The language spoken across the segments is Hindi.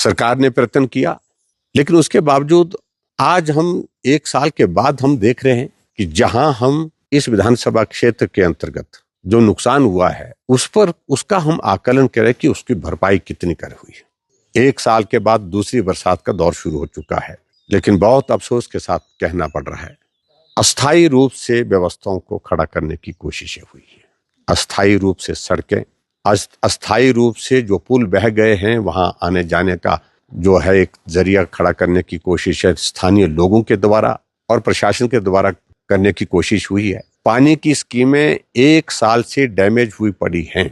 सरकार ने प्रयत्न किया, लेकिन उसके बावजूद आज हम 1 साल के बाद हम देख रहे हैं कि जहां हम इस विधानसभा क्षेत्र के अंतर्गत जो नुकसान हुआ है उस पर उसका हम आकलन करें कि उसकी भरपाई कितनी कर हुई है। 1 साल के बाद दूसरी बरसात का दौर शुरू हो चुका है, लेकिन बहुत अफसोस के साथ कहना पड़ रहा है अस्थायी रूप से व्यवस्थाओं को खड़ा करने की कोशिशें हुई है। अस्थायी रूप से सड़कें, अस्थायी रूप से जो पुल बह गए हैं वहां आने जाने का जो है एक जरिया खड़ा करने की कोशिश है स्थानीय लोगों के द्वारा और प्रशासन के द्वारा करने की कोशिश हुई है। पानी की स्कीमें 1 साल से डैमेज हुई पड़ी हैं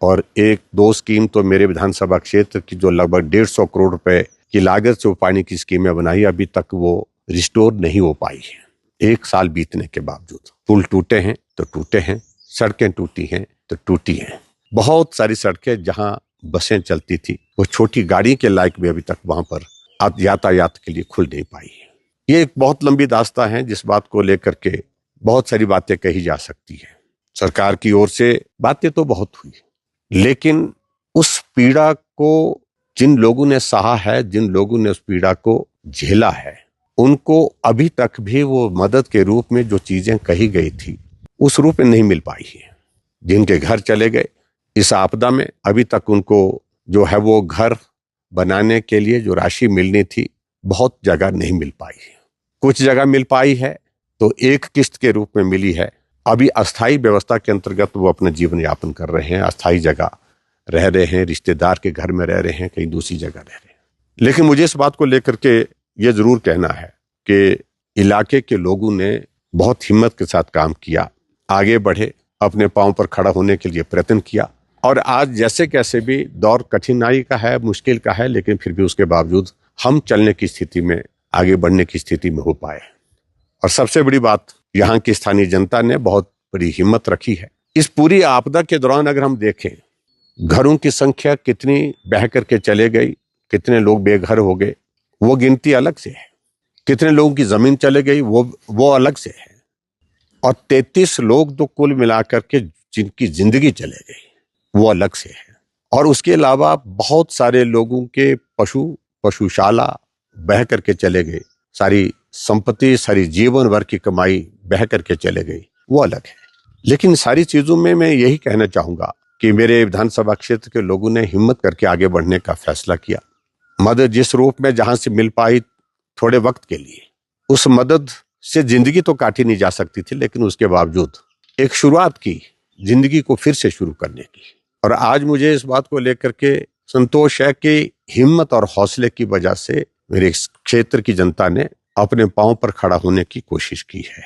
और 1-2 स्कीम तो मेरे विधानसभा क्षेत्र की जो लगभग 150 करोड़ रुपए की लागत से वो पानी की स्कीमें बनाई, अभी तक वो रिस्टोर नहीं हो पाई है। 1 साल बीतने के बावजूद पुल टूटे हैं तो टूटे हैं, सड़कें टूटी हैं तो टूटी हैं। बहुत सारी सड़कें जहां बसें चलती थी वो छोटी गाड़ी के लायक भी अभी तक वहां पर यातायात के लिए खुल नहीं पाई है। ये एक बहुत लंबी दास्तां है जिस बात को लेकर के बहुत सारी बातें कही जा सकती है। सरकार की ओर से बातें तो बहुत हुई, लेकिन उस पीड़ा को जिन लोगों ने सहा है, जिन लोगों ने उस पीड़ा को झेला है, उनको अभी तक भी वो मदद के रूप में जो चीजें कही गई थी उस रूप में नहीं मिल पाई है। जिनके घर चले गए इस आपदा में, अभी तक उनको जो है वो घर बनाने के लिए जो राशि मिलनी थी बहुत जगह नहीं मिल पाई है। कुछ जगह मिल पाई है तो एक किस्त के रूप में मिली है। अभी अस्थाई व्यवस्था के अंतर्गत वो अपना जीवन यापन कर रहे हैं, अस्थाई जगह रह रहे हैं, रिश्तेदार के घर में रह रहे हैं, कहीं दूसरी जगह रह रहे हैं। लेकिन मुझे इस बात को लेकर के ये जरूर कहना है कि इलाके के लोगों ने बहुत हिम्मत के साथ काम किया, आगे बढ़े, अपने पांव पर खड़ा होने के लिए प्रयत्न किया और आज जैसे कैसे भी दौर कठिनाई का है, मुश्किल का है, लेकिन फिर भी उसके बावजूद हम चलने की स्थिति में, आगे बढ़ने की स्थिति में हो पाए। और सबसे बड़ी बात, यहाँ की स्थानीय जनता ने बहुत बड़ी हिम्मत रखी है। इस पूरी आपदा के दौरान अगर हम देखें घरों की संख्या कितनी बह करके चले गई, कितने लोग बेघर हो गए, वो गिनती अलग से है। कितने लोगों की जमीन चले गई वो अलग से है। और 33 लोग तो कुल मिलाकर के जिनकी जिंदगी चले गई वो अलग से है। और उसके अलावा बहुत सारे लोगों के पशुशाला बह करके चले गए, सारी संपत्ति, सारी जीवन भर की कमाई बह करके चले गई, वो अलग है। लेकिन सारी चीजों में मैं यही कहना चाहूंगा कि मेरे विधानसभा क्षेत्र के लोगों ने हिम्मत करके आगे बढ़ने का फैसला किया। मदद जिस रूप में जहां से मिल पाई थोड़े वक्त के लिए, उस मदद से जिंदगी तो काटी नहीं जा सकती थी, लेकिन उसके बावजूद एक शुरुआत की जिंदगी को फिर से शुरू करने की। और आज मुझे इस बात को लेकर के संतोष है कि हिम्मत और हौसले की वजह से मेरे क्षेत्र की जनता ने अपने पांव पर खड़ा होने की कोशिश की है।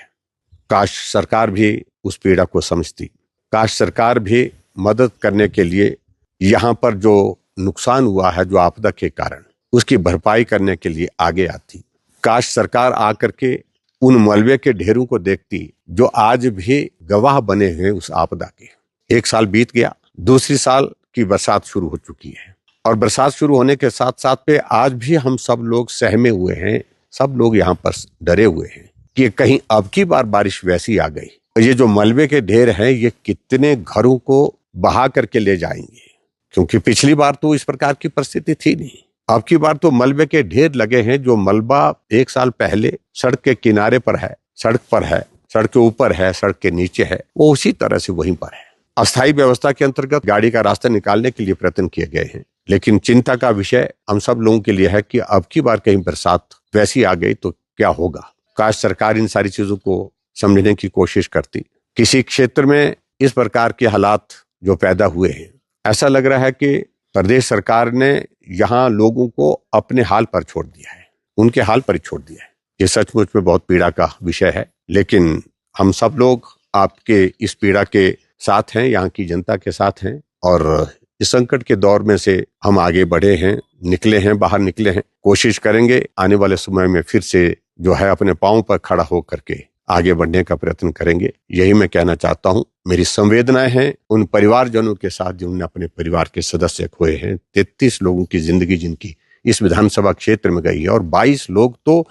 काश सरकार भी उस पीड़ा को समझती, काश सरकार भी मदद करने के लिए यहाँ पर जो नुकसान हुआ है जो आपदा के कारण, उसकी भरपाई करने के लिए आगे आती। काश सरकार आकर के उन मलबे के ढेरों को देखती जो आज भी गवाह बने हैं उस आपदा के। 1 साल बीत गया, दूसरी साल की बरसात शुरू हो चुकी है और बरसात शुरू होने के साथ साथ पे आज भी हम सब लोग सहमे हुए हैं, सब लोग यहाँ पर डरे हुए हैं कि कहीं अब की बार बारिश वैसी आ गई, ये जो मलबे के ढेर हैं ये कितने घरों को बहा करके ले जाएंगे। क्योंकि पिछली बार तो इस प्रकार की परिस्थिति थी नहीं, अब की बार तो मलबे के ढेर लगे हैं। जो मलबा 1 साल पहले सड़क के किनारे पर है, सड़क पर है, सड़क के ऊपर है, सड़क के नीचे है, वो उसी तरह से वहीं पर है। अस्थायी व्यवस्था के अंतर्गत गाड़ी का रास्ता निकालने के लिए प्रयत्न किए गए हैं, लेकिन चिंता का विषय हम सब लोगों के लिए है कि अब की बार कहीं बरसात वैसी आ गई तो क्या होगा। काश सरकार इन सारी चीजों को समझने की कोशिश करती। किसी क्षेत्र में इस प्रकार के हालात जो पैदा हुए हैं, ऐसा लग रहा है कि प्रदेश सरकार ने यहाँ लोगों को अपने हाल पर छोड़ दिया है, उनके हाल पर ही छोड़ दिया है। ये सचमुच में बहुत पीड़ा का विषय है, लेकिन हम सब लोग आपके इस पीड़ा के साथ हैं, यहाँ की जनता के साथ हैं और इस संकट के दौर में से हम आगे बढ़े हैं, निकले हैं, बाहर निकले हैं। कोशिश करेंगे आने वाले समय में फिर से जो है अपने पांव पर खड़ा हो करके आगे बढ़ने का प्रयत्न करेंगे। यही मैं कहना चाहता हूं। मेरी संवेदनाएं हैं उन परिवारजनों के साथ जिन्होंने अपने परिवार के सदस्य खोए हैं। 33 लोगों की जिंदगी जिनकी इस विधानसभा क्षेत्र में गई है और 22 लोग तो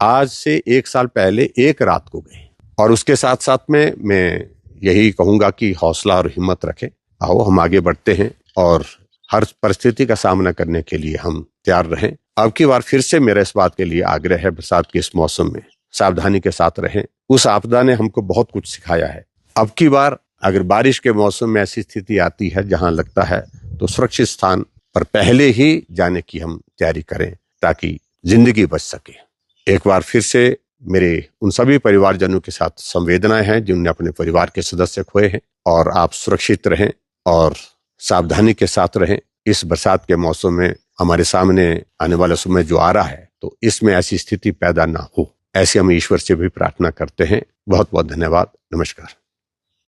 आज से 1 साल पहले एक रात को गए। और उसके साथ साथ में मैं यही कहूंगा कि हौसला और हिम्मत रखें, आओ हम आगे बढ़ते हैं और हर परिस्थिति का सामना करने के लिए हम तैयार रहें। अब की बार फिर से मेरा इस बात के लिए आग्रह है, बरसात के इस मौसम में सावधानी के साथ रहें। उस आपदा ने हमको बहुत कुछ सिखाया है। अब की बार अगर बारिश के मौसम में ऐसी स्थिति आती है जहां लगता है, तो सुरक्षित स्थान पर पहले ही जाने की हम तैयारी करें ताकि जिंदगी बच सके। एक बार फिर से मेरे उन सभी परिवारजनों के साथ संवेदनाएं हैं जिन्होंने अपने परिवार के सदस्य खोए हैं, और आप सुरक्षित रहें और सावधानी के साथ रहें। इस बरसात के मौसम में हमारे सामने आने वाला समय जो आ रहा है, तो इसमें ऐसी स्थिति पैदा ना हो, ऐसी हम ईश्वर से भी प्रार्थना करते हैं। बहुत बहुत धन्यवाद। नमस्कार।